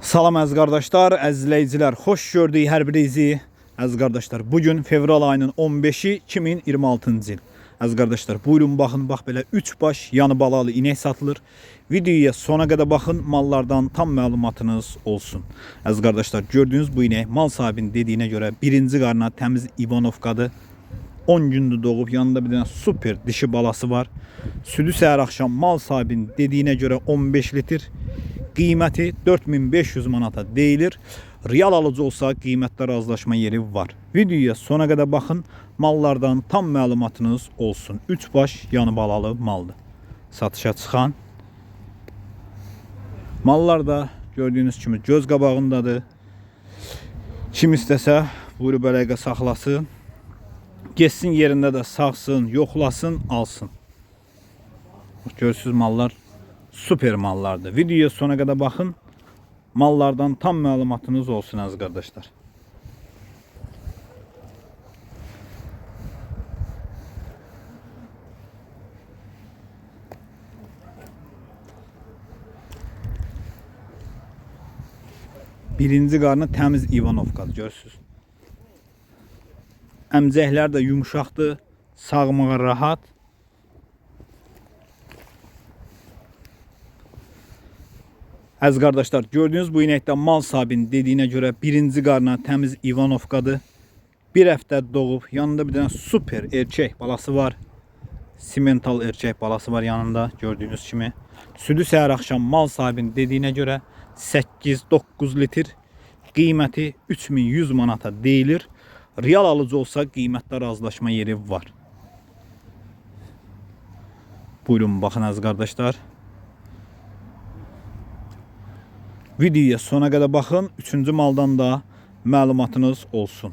Salam əziz qardaşlar, əziz izləyicilər, xoş gördük hər birinizi. Əziz qardaşlar, bugün fevral ayının 15-i 2026-cı il. Əziz qardaşlar, buyurun baxın, bax belə 3 baş yanı balalı inək satılır. Videoya sona qədər baxın, mallardan tam məlumatınız olsun. Əziz qardaşlar, gördüyünüz bu inək mal sahibinin dediyinə görə birinci qarına təmiz İvanovkadır. 10 gündür doğub, yanında bir dənə super dişi balası var. Südü səhər axşam mal sahibinin dediyinə görə 15 litr. Qiyməti 4500 manata deyilir. Real alıcı olsa qiymətdə razılaşma yeri var. Videoya sona qədər baxın, mallardan tam məlumatınız olsun. 3 baş yanı balalı maldır. Satışa çıxan mallar da gördüyünüz kimi göz qabağındadır. Kim istəsə buyurub əlaqə saxlasın. Geçsin yerində də sağsın, yoxlasın, alsın. Görürsünüz mallar super mallardır. Videoya sona kadar bakın. Mallardan tam məlumatınız olsun əziz qardaşlar. Birinci qarnı təmiz İvanovkadır, görürsünüz. Əmcəklər də yumuşaqdır, sağmağa rahat. Əziz qardaşlar, gördüğünüz bu inəkdə mal sahibinin dediyinə görə birinci qarna təmiz İvanovkadır. Bir həftə doğub, yanında bir dənə super erkək balası var. Simental erkək balası var yanında, gördüğünüz kimi. Südü səhər axşam mal sahibinin dediyinə görə 8-9 litr. Qiyməti 3100 manata deyilir. Real alıcı olsa qiymətdə razılaşma yeri var. Buyurun baxın əziz qardaşlar. Videoya sona kadar bakın. 3-cü maldan da məlumatınız olsun.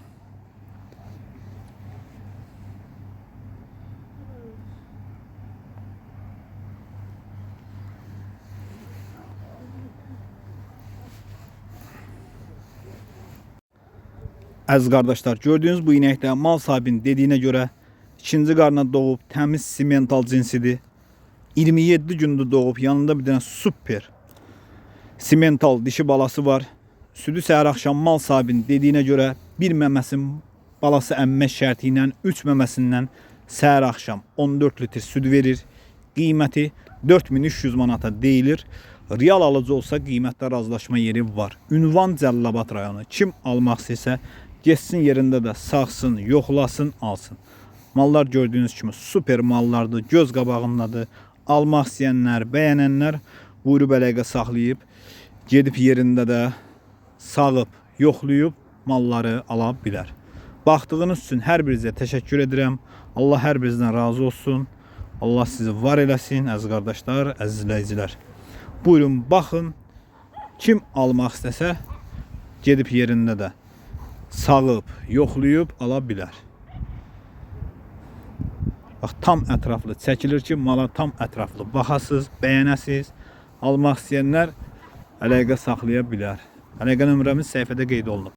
Əziz qardaşlar, gördüğünüz bu inəkdə mal sahibinin dediyinə görə ikinci qarna doğub, təmiz simental cinsidir. 27 gündür doğub, yanında bir dənə super simental dişi balası var. Südü səhər axşam mal sahibinin dediyinə görə bir məməsin balası əmmək şərti ilə 3 məməsindən səhər axşam 14 litr süd verir. Qiyməti 4300 manata deyilir. Real alıcı olsa qiymətdə razılaşma yeri var. Ünvan Cəlilabad rayonu. Kim almaq istəyirsə geçsin yerində də sağsın, yoxlasın, alsın. Mallar gördüğünüz kimi super mallardır, göz qabağındadır. Almaq istəyənlər, bəyənənlər buyurub əlaqə saxlayıb, gedib yerində də sağıb, yoxlayıb malları ala bilər. Baxdığınız üçün hər birinizə təşəkkür edirəm. Allah hər birinizdən razı olsun. Allah sizi var eləsin əziz qardaşlar, əziz izləyicilər. Buyurun baxın. Kim almaq istəsə gedib yerində də sağıb, yoxlayıb ala bilər. Bax, tam ətraflı çəkilir ki, mala tam ətraflı baxasınız, bəyənəsiniz. Almaq istəyənlər əlaqə saxlaya bilər. Əlaqə nömrəmiz səhifədə qeyd olunub.